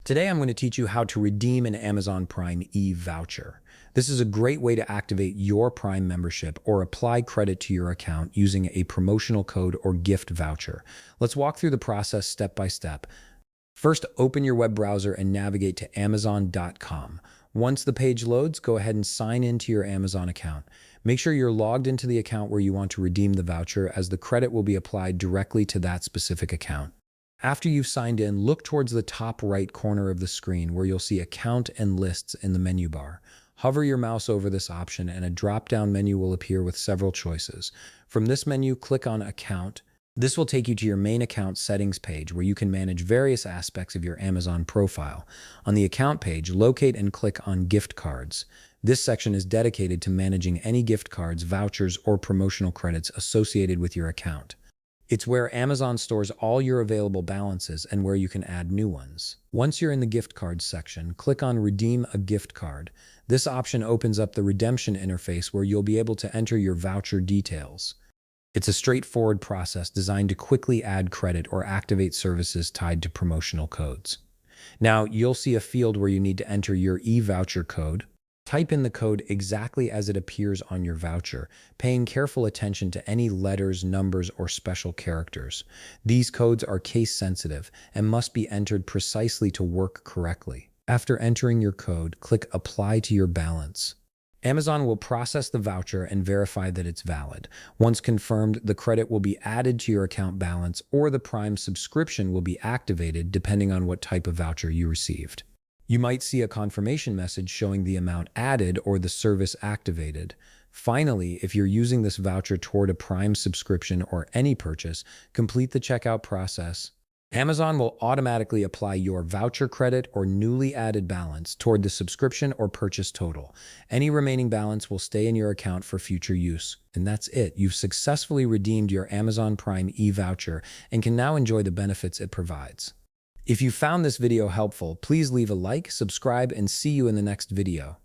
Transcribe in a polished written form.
Today I'm going to teach you how to redeem an Amazon Prime E-Voucher. This is a great way to activate your Prime membership or apply credit to your account using a promotional code or gift voucher. Let's walk through the process step by step. First, open your web browser and navigate to Amazon.com. Once the page loads, go ahead and sign into your Amazon account. Make sure you're logged into the account where you want to redeem the voucher, as the credit will be applied directly to that specific account. After you've signed in, look towards the top right corner of the screen where you'll see Account and Lists in the menu bar. Hover your mouse over this option and a drop-down menu will appear with several choices. From this menu, click on Account. This will take you to your main account settings page where you can manage various aspects of your Amazon profile. On the account page, locate and click on Gift Cards. This section is dedicated to managing any gift cards, vouchers, or promotional credits associated with your account. It's where Amazon stores all your available balances and where you can add new ones. Once you're in the gift cards section, click on Redeem a Gift Card. This option opens up the redemption interface where you'll be able to enter your voucher details. It's a straightforward process designed to quickly add credit or activate services tied to promotional codes. Now, you'll see a field where you need to enter your e-voucher code. Type in the code exactly as it appears on your voucher, paying careful attention to any letters, numbers, or special characters. These codes are case sensitive and must be entered precisely to work correctly. After entering your code, click Apply to your balance. Amazon will process the voucher and verify that it's valid. Once confirmed, the credit will be added to your account balance, or the Prime subscription will be activated depending on what type of voucher you received. You might see a confirmation message showing the amount added or the service activated. Finally, if you're using this voucher toward a Prime subscription or any purchase, complete the checkout process. Amazon will automatically apply your voucher credit or newly added balance toward the subscription or purchase total. Any remaining balance will stay in your account for future use. And that's it. You've successfully redeemed your Amazon Prime e-voucher and can now enjoy the benefits it provides. If you found this video helpful, please leave a like, subscribe, and see you in the next video.